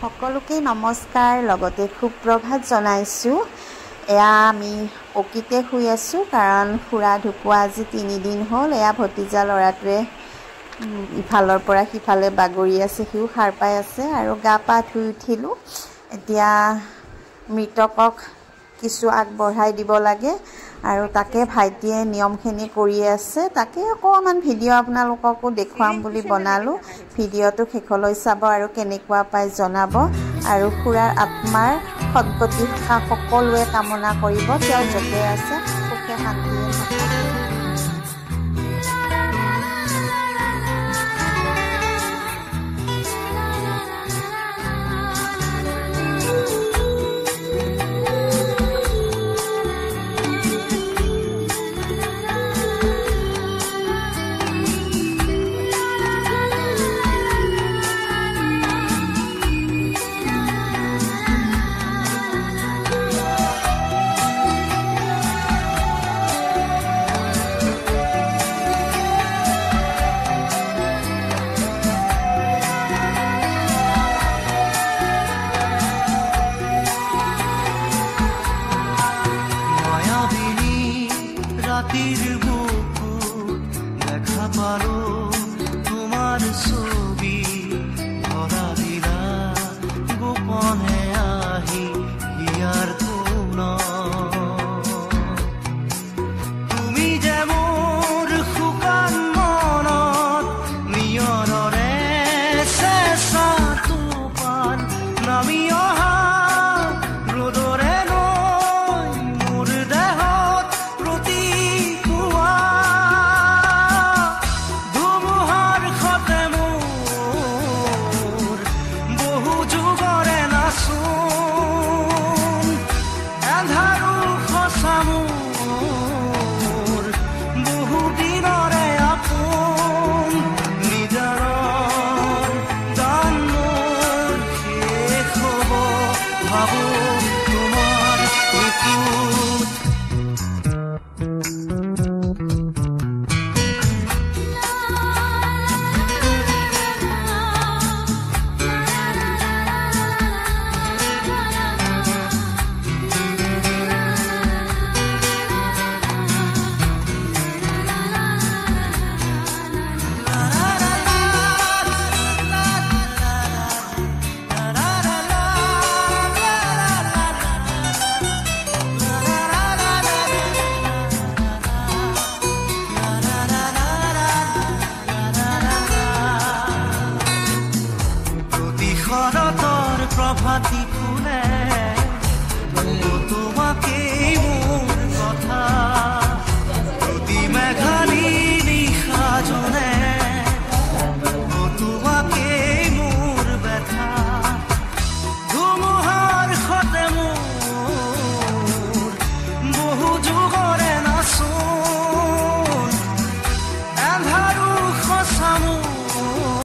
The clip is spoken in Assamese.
সকলোকে নমস্কাৰ লগতে সুপ্ৰভাত জনাইছোঁ। এয়া আমি পকিতে শুই আছোঁ কাৰণ খুৰা ঢুকুৱা আজি 3 দিন হ'ল। এয়া ভতিজা ল'ৰাটোৱে ইফালৰ পৰা সিফালে বাগৰি আছে, সিও সাৰ পাই আছে আৰু গা পা ধুই উঠিলোঁ। এতিয়া মৃতকক কিছু আগবঢ়াই দিব লাগে আৰু তাকে ভাইটিয়ে নিয়মখিনি কৰি আছে। তাকে অকণমান ভিডিঅ' আপোনালোককো দেখুৱাম বুলি বনালোঁ। ভিডিঅ'টো শেষলৈ চাব আৰু কেনেকুৱা পাই জনাব। আৰু খুৰাৰ আত্মাৰ সদ্গতি সকলোৱে কামনা কৰিব। তেওঁ য'তে আছে সুখে শান্তিয়ে থাকক। রাতের বুকু দেখা পালো তোমার ছবি ধরা দিলা গোপনে আহি হিয়ার কোন তুমি যে মোর শুকান মনত নিয়নৰে চেঁচা টোপান নামি অহা ৰ'দৰে নৈ মোৰ দেহত প্ৰতি ধুমুহাৰ সতে মোৰ বহু যুগৰে নাচোন এন্ধাৰো সঁচা মোৰ বহু দিনৰে আপোন নিজাৰৰ গান মোৰ শেষ হ'ব ভাবো তোমাৰ বুকুত। শৰতৰ প্ৰভাতী ফুলে তোমাকে